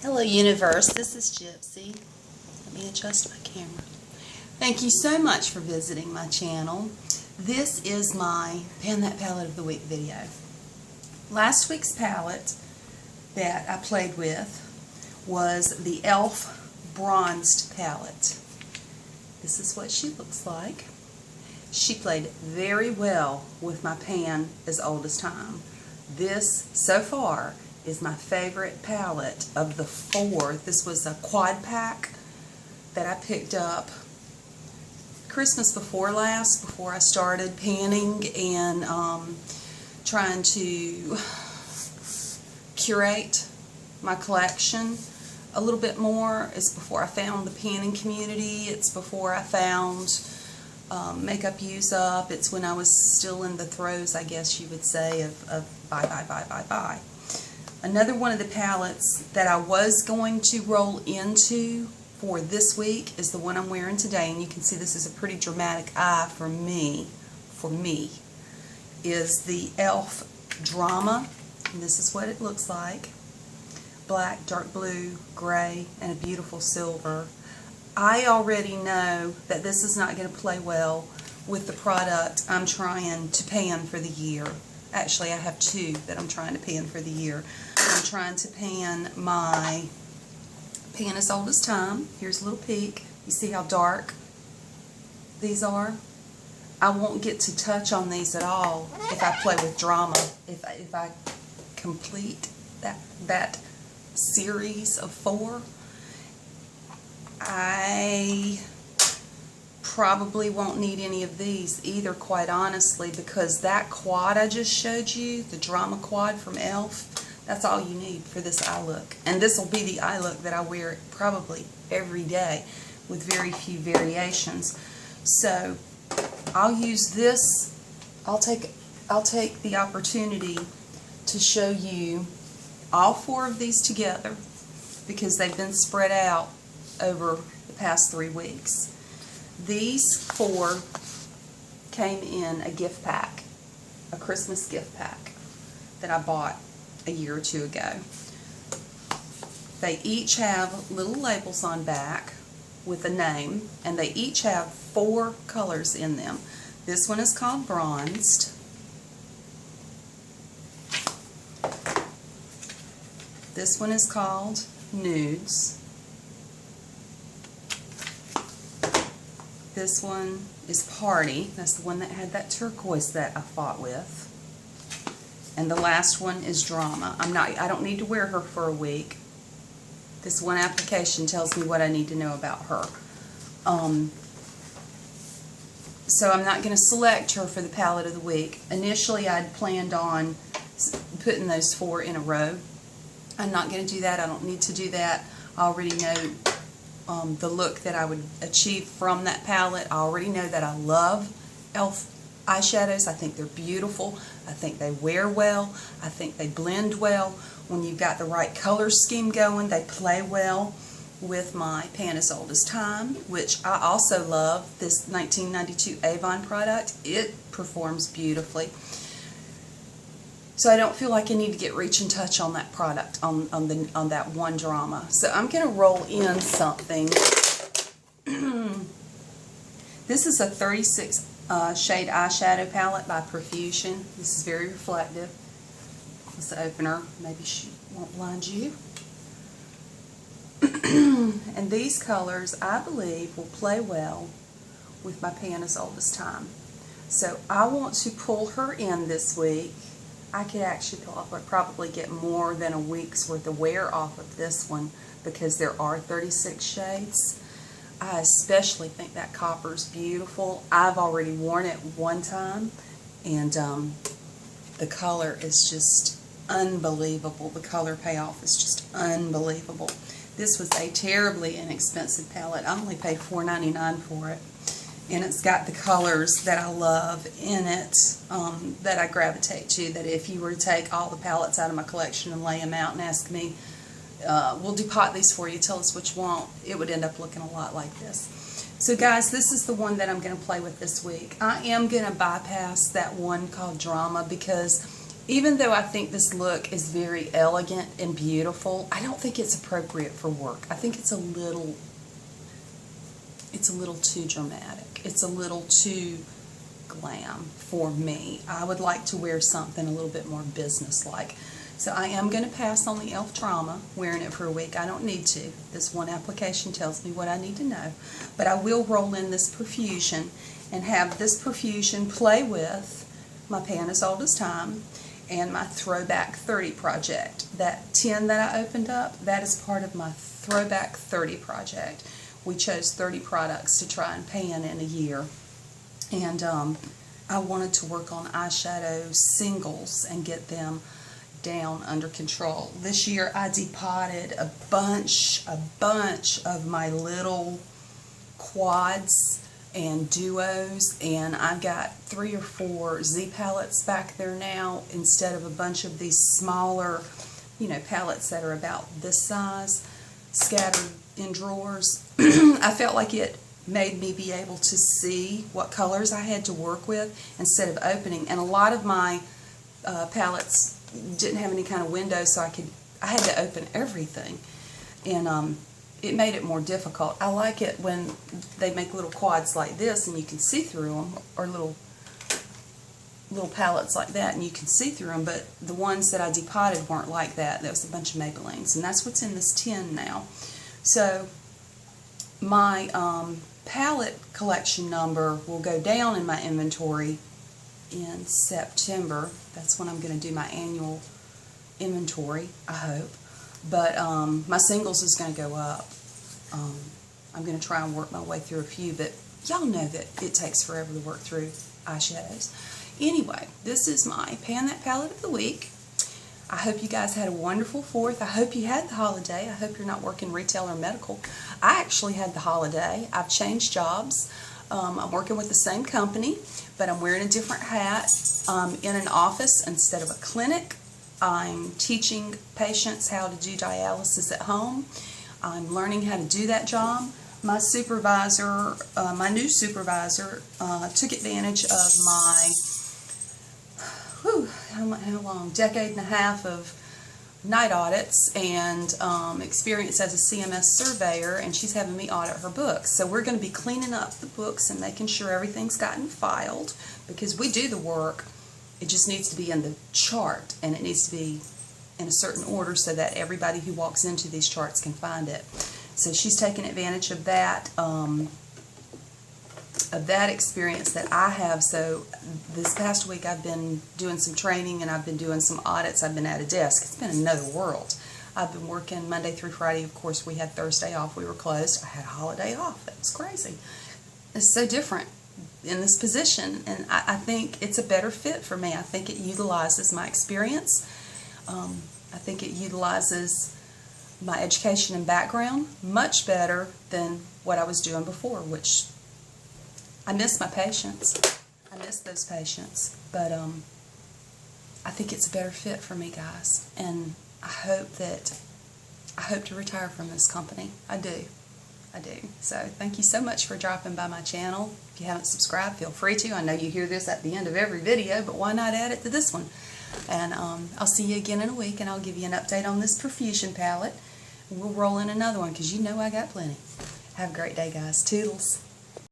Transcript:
Hello universe, this is Gypsy. Let me adjust my camera. Thank you so much for visiting my channel. This is my Pan That Palette of the Week video. Last week's palette that I played with was the e.l.f. Bronzed palette. This is what she looks like. She played very well with my pan as old as time. This, so far, is my favorite palette of the four. This was a quad pack that I picked up Christmas before last, before I started panning and trying to curate my collection a little bit more. It's before I found the panning community. It's before I found Makeup Use Up. It's when I was still in the throes, I guess you would say, of buy. Another one of the palettes that I was going to roll into for this week is the one I'm wearing today, and you can see this is a pretty dramatic eye for me, is the e.l.f. Drama, and this is what it looks like. Black, dark blue, gray, and a beautiful silver. I already know that this is not going to play well with the product I'm trying to pan for the year. Actually, I have two that I'm trying to pan for the year. I'm trying to pan my Pan As Old As Time. Here's a little peek. You see how dark these are? I won't get to touch on these at all if I play with Drama. If I complete that series of four, I probably won't need any of these either, quite honestly, because that quad I just showed you, the Drama quad from e.l.f., that's all you need for this eye look. And this will be the eye look that I wear probably every day with very few variations. So I'll use this. I'll take the opportunity to show you all four of these together because they've been spread out over the past 3 weeks. These four came in a gift pack, a Christmas gift pack that I bought a year or two ago. They each have little labels on back with a name, and they each have 4 colors in them. This one is called Bronzed. This one is called Nudes. This one is Party. That's the one that had that turquoise that I fought with. And the last one is Drama. I don't need to wear her for a week. This one application tells me what I need to know about her. So I'm not going to select her for the palette of the week. Initially I'd planned on putting those 4 in a row. I'm not going to do that. I don't need to do that. I already know the look that I would achieve from that palette. I already know that I love e.l.f. eyeshadows. I think they're beautiful. I think they wear well. I think they blend well. When you've got the right color scheme going, they play well with my Pan As Old As Time, which I also love. This 1992 Avon product. It performs beautifully. So I don't feel like I need to get reach and touch on that product, on that one Drama. So I'm going to roll in something. This is a 36 shade eyeshadow palette by Profusion. This is very reflective. It's the opener. Maybe she won't blind you. And these colors, I believe, will play well with my Pan As Old As Time. So I want to pull her in this week. I could actually probably get more than a week's worth of wear off of this one because there are 36 shades. I especially think that copper is beautiful. I've already worn it one time, and the color is just unbelievable. The color payoff is just unbelievable. This was a terribly inexpensive palette. I only paid $4.99 for it. And it's got the colors that I love in it, that I gravitate to, that if you were to take all the palettes out of my collection and lay them out and ask me, we'll depot these for you, tell us what you want, it would end up looking a lot like this. So guys, this is the one that I'm going to play with this week. I am going to bypass that one called Drama because Even though I think this look is very elegant and beautiful, I don't think it's appropriate for work. I think it's a little too dramatic. It's a little too glam for me. I would like to wear something a little bit more business-like. So I am going to pass on the e.l.f. Trauma, wearing it for a week. I don't need to. This one application tells me what I need to know. But I will roll in this profusion and have this profusion play with my Pan as Old as Time and my Throwback 30 project. That tin that I opened up, that is part of my Throwback 30 project. We chose 30 products to try and pan in a year. And I wanted to work on eyeshadow singles and get them down under control. This year I depotted a bunch of my little quads and duos, and I've got 3 or 4 Z palettes back there now instead of a bunch of these smaller, you know, palettes that are about this size scattered in drawers. I felt like it made me be able to see what colors I had to work with instead of opening, and a lot of my palettes didn't have any kind of window, so I had to open everything, and it made it more difficult. I like it when they make little quads like this and you can see through them, or little palettes like that and you can see through them, but the ones that I depotted weren't like that. There was a bunch of Maybellines, and that's what's in this tin now. So my palette collection number will go down in my inventory in September. That's when I'm going to do my annual inventory, I hope. But my singles is going to go up. I'm going to try and work my way through a few, but y'all know that it takes forever to work through eyeshadows. Anyway, this is my Pan That Palette of the week. I hope you guys had a wonderful 4th. I hope you had the holiday. I hope you're not working retail or medical. I actually had the holiday. I've changed jobs. I'm working with the same company, but I'm wearing a different hat in an office instead of a clinic. I'm teaching patients how to do dialysis at home. I'm learning how to do that job. My supervisor, my new supervisor, took advantage of my, how long, decade and a half of night audits and experience as a CMS surveyor, and she's having me audit her books. So we're going to be cleaning up the books and making sure everything's gotten filed, because we do the work. It just needs to be in the chart, and it needs to be in a certain order so that everybody who walks into these charts can find it. So she's taking advantage of that experience that I have. So this past week I've been doing some training and I've been doing some audits. I've been at a desk. It's been another world. I've been working Monday through Friday. Of course, we had Thursday off. We were closed. I had a holiday off. That was crazy. It's so different in this position, and I think it's a better fit for me. I think it utilizes my experience. I think it utilizes my education and background much better than what I was doing before, which I miss my patients. I miss those patients, but I think it's a better fit for me, guys, and I hope to retire from this company. I do. So thank you so much for dropping by my channel. If you haven't subscribed, feel free to. I know you hear this at the end of every video, but why not add it to this one? And I'll see you again in a week, and I'll give you an update on this Profusion palette. We'll roll in another one, because you know I got plenty. Have a great day, guys. Toodles.